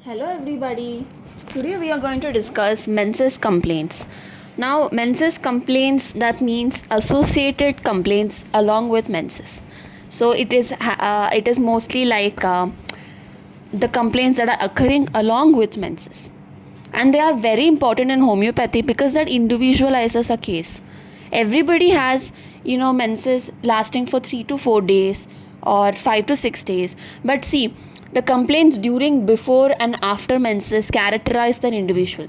Hello everybody. Today we are going to discuss menses complaints. Now menses complaints, that means associated complaints along with menses. So it is mostly like the complaints that are occurring along with menses. And they are very important in homeopathy because that individualizes a case. Everybody has, menses lasting for 3 to 4 days or 5 to 6 days. But see, the complaints during, before, and after menses characterize the individual.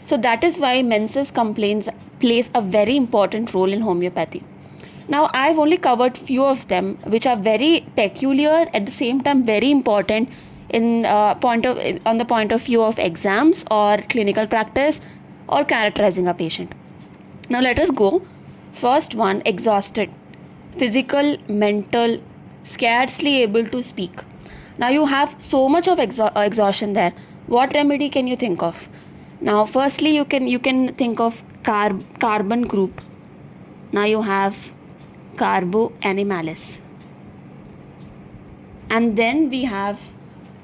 So that is why menses complaints plays a very important role in homeopathy. Now I've only covered few of them, which are very peculiar, at the same time very important in on the point of view of exams or clinical practice or characterizing a patient. Now let us go. First one, exhausted, physical, mental, scarcely able to speak. Now you have so much of exhaustion there. What remedy can you think of? Now firstly you can think of carbon group. Now you have carbo animalis, and then we have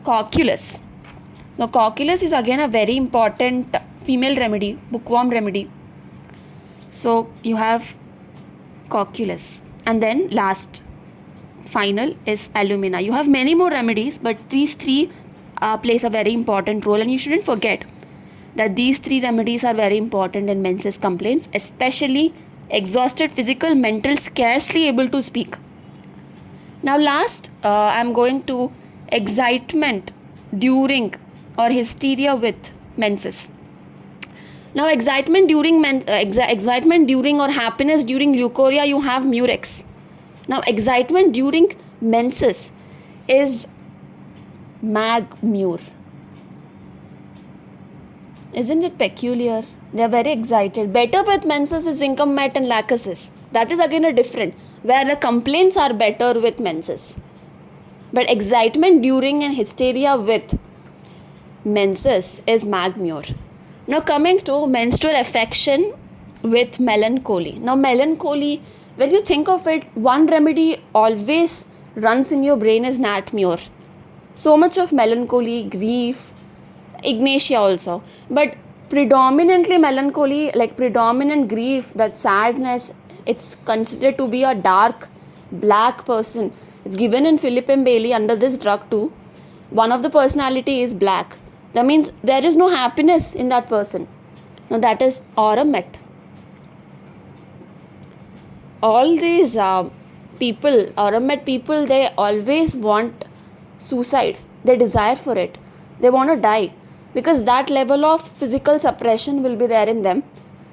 cocculus. Now cocculus is again a very important female remedy, bookworm remedy. So you have cocculus, and then last final is alumina. You have many more remedies, but these three plays a very important role, and you shouldn't forget that these three remedies are very important in menses complaints, especially exhausted, physical, mental, scarcely able to speak. Now last, I'm going to excitement during or hysteria with menses. Now excitement during excitement during or happiness during leukorrhea, you have murex. Now excitement during menses is magmure. Isn't it peculiar? They are very excited. Better with menses is zincum met and lachesis. That is again a different, where the complaints are better with menses. But excitement during and hysteria with menses is magmure. Now coming to menstrual affection with melancholy. Now melancholy, when you think of it, one remedy always runs in your brain is natmure. So much of melancholy, grief, ignatia also. But predominantly melancholy, like predominant grief, that sadness, it's considered to be a dark black person. It's given in Philippine Bailey under this drug too. One of the personality is black. That means there is no happiness in that person. Now that is aurum met. All these people, aurum met people, they always want suicide. They desire for it. They want to die. Because that level of physical suppression will be there in them.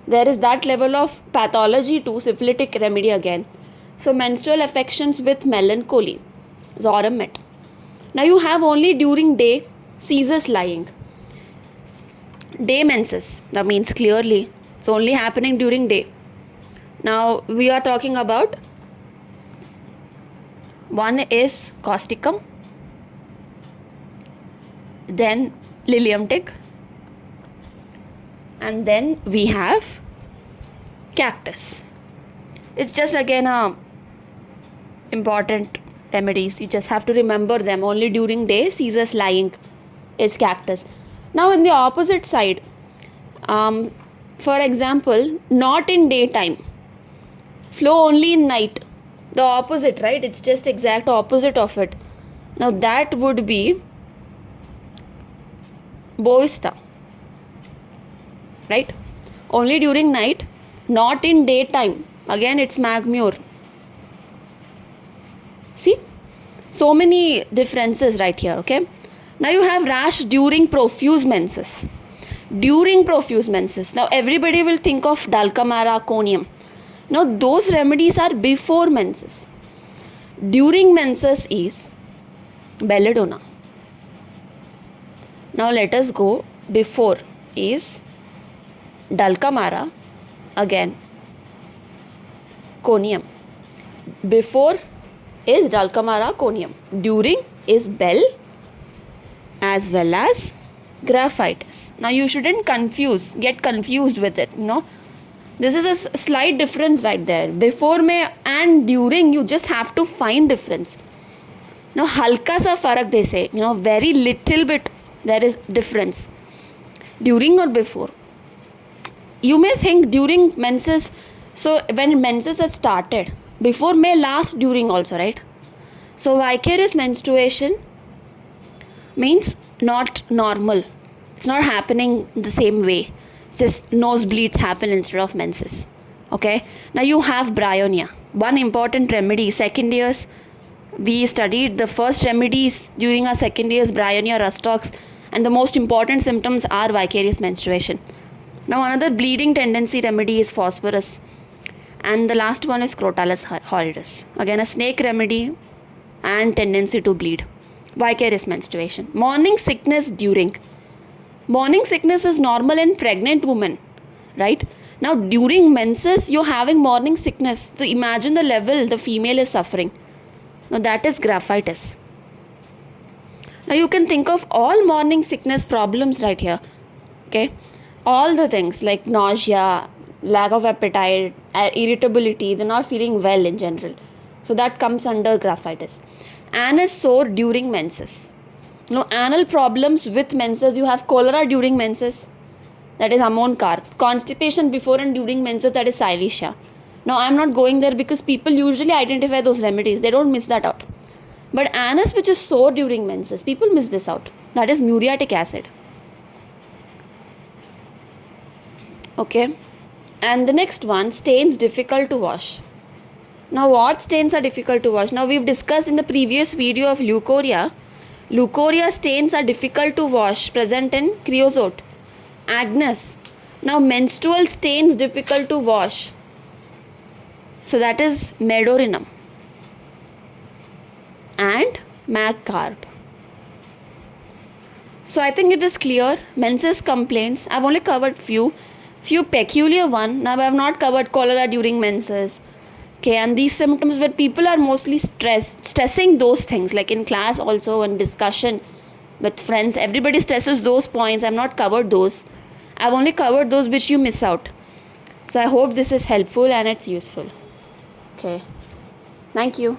There is that level of pathology too, syphilitic remedy again. So menstrual affections with melancholy is aurum met. Now you have only during day seizures lying. Day menses, that means clearly it's only happening during day. Now we are talking about, one is causticum, then lilium tick, and then we have cactus. It's just again a important remedies. You just have to remember them. Only during day seizures lying is cactus. Now in the opposite side, for example, not in daytime, flow only in night. The opposite, right? It's just exact opposite of it. Now that would be boista, right? Only during night, not in daytime. Again, it's magmure. See, so many differences right here. Okay, now you have rash during profuse menses. During profuse menses, now everybody will think of dulcamara, conium. Now those remedies are before menses. During menses is belladonna. Now let us go. Before is dulcamara, again conium. Before is dulcamara, conium. During is bell as well as graphitis. Now you shouldn't get confused with it. This is a slight difference right there. Before and during, you just have to find difference. Now halka sa farak they say, very little bit there is difference during or before. You may think during menses, so when menses has started, before may last during also, right? So vicarious menstruation means not normal. It's not happening the same way. It's just nosebleeds happen instead of menses. Okay. Now you have bryonia. One important remedy. Second years, we studied the first remedies during our second years, bryonia, Rustox, and the most important symptoms are vicarious menstruation. Now another bleeding tendency remedy is phosphorus, and the last one is Crotalus horridus. Again a snake remedy and tendency to bleed. Vicarious menstruation. Morning sickness during. Morning sickness is normal in pregnant women, right? Now during menses you're having morning sickness. So imagine the level the female is suffering. Now that is graphitis. Now you can think of all morning sickness problems right here. Okay, all the things like nausea, lack of appetite, irritability, they're not feeling well in general. So that comes under graphitis. Anus sore during menses. Anal problems with menses, you have cholera during menses, that is Ammon carp. Constipation before and during menses, that is Silesia. Now I'm not going there because people usually identify those remedies, they don't miss that out. But anus which is sore during menses, people miss this out. That is muriatic acid. Okay. And the next one, stains difficult to wash. Now what stains are difficult to wash? Now we've discussed in the previous video of leucorrhea. Leucorrhea stains are difficult to wash, present in creosote. Agnes. Now menstrual stains difficult to wash. So that is medorinum and mag carp. So I think it is clear. Menses complaints, I've only covered few peculiar one. Now I have not covered cholera during menses. Okay, and these symptoms where people are mostly stressing those things, like in class also and discussion with friends, everybody stresses those points. I've not covered those. I've only covered those which you miss out. So I hope this is helpful and it's useful. Okay, thank you.